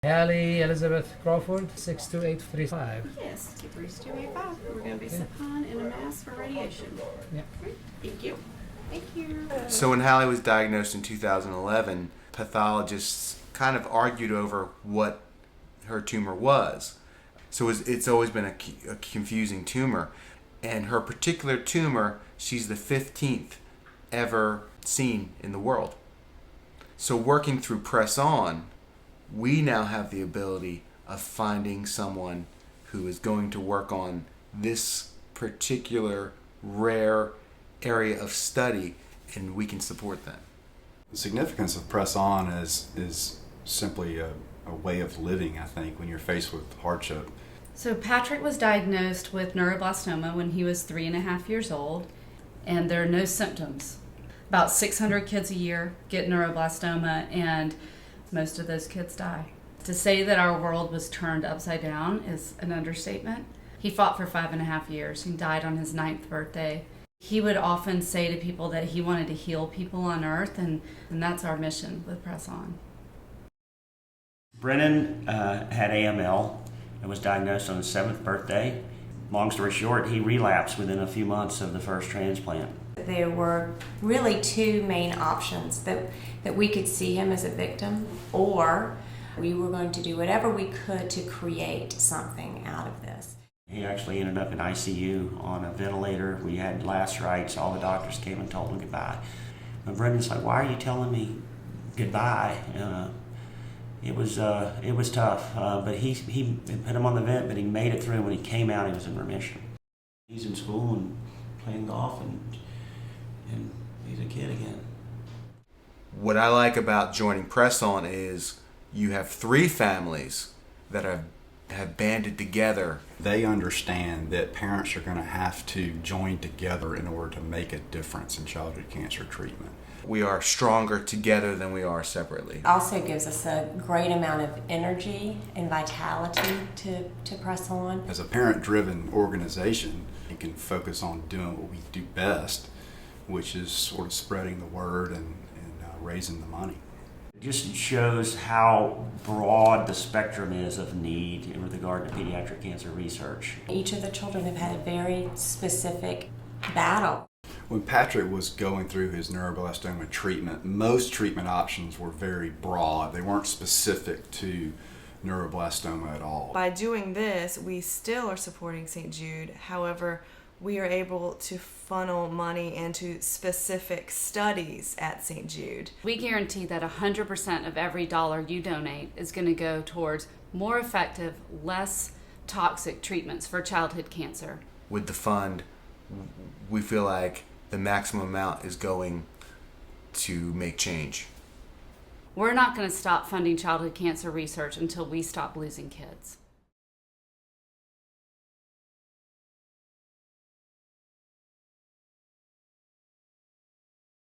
Hallie Elizabeth Crawford, 62835. Yes, 3285. We're going to be sent on in a mass for radiation. Yeah. Thank you. Thank you. So when Hallie was diagnosed in 2011, pathologists kind of argued over what her tumor was. So it's always been a confusing tumor. And her particular tumor, she's the 15th ever seen in the world. So working through Press On, we now have the ability of finding someone who is going to work on this particular rare area of study, and we can support them. The significance of Press On is simply a way of living, I think, when you're faced with hardship. So Patrick was diagnosed with neuroblastoma when he was 3.5 years old, and there are no symptoms. About 600 kids a year get neuroblastoma, and most of those kids die. To say that our world was turned upside down is an understatement. He fought for 5.5 years. He died on his 9th birthday. He would often say to people that he wanted to heal people on earth, and that's our mission with Press On. Brennan had AML and was diagnosed on his 7th birthday. Long story short, he relapsed within a few months of the first transplant. There were really two main options, that we could see him as a victim, or we were going to do whatever we could to create something out of this. He actually ended up in ICU on a ventilator. We had last rites. All the doctors came and told him goodbye. But Brendan's like, "Why are you telling me goodbye?" It was tough, but he put him on the vent, but he made it through. When he came out, he was in remission. He's in school and playing golf, and he's a kid again. What I like about joining Press On is you have 3 families that have banded together. They understand that parents are going to have to join together in order to make a difference in childhood cancer treatment. We are stronger together than we are separately. It also gives us a great amount of energy and vitality to Press On. As a parent-driven organization, you can focus on doing what we do best, which is sort of spreading the word and raising the money. It just shows how broad the spectrum is of need in regard to pediatric cancer research. Each of the children have had a very specific battle. When Patrick was going through his neuroblastoma treatment, most treatment options were very broad. They weren't specific to neuroblastoma at all. By doing this, we still are supporting St. Jude. However, we are able to funnel money into specific studies at St. Jude. We guarantee that 100% of every dollar you donate is going to go towards more effective, less toxic treatments for childhood cancer. With the fund, we feel like the maximum amount is going to make change. We're not going to stop funding childhood cancer research until we stop losing kids.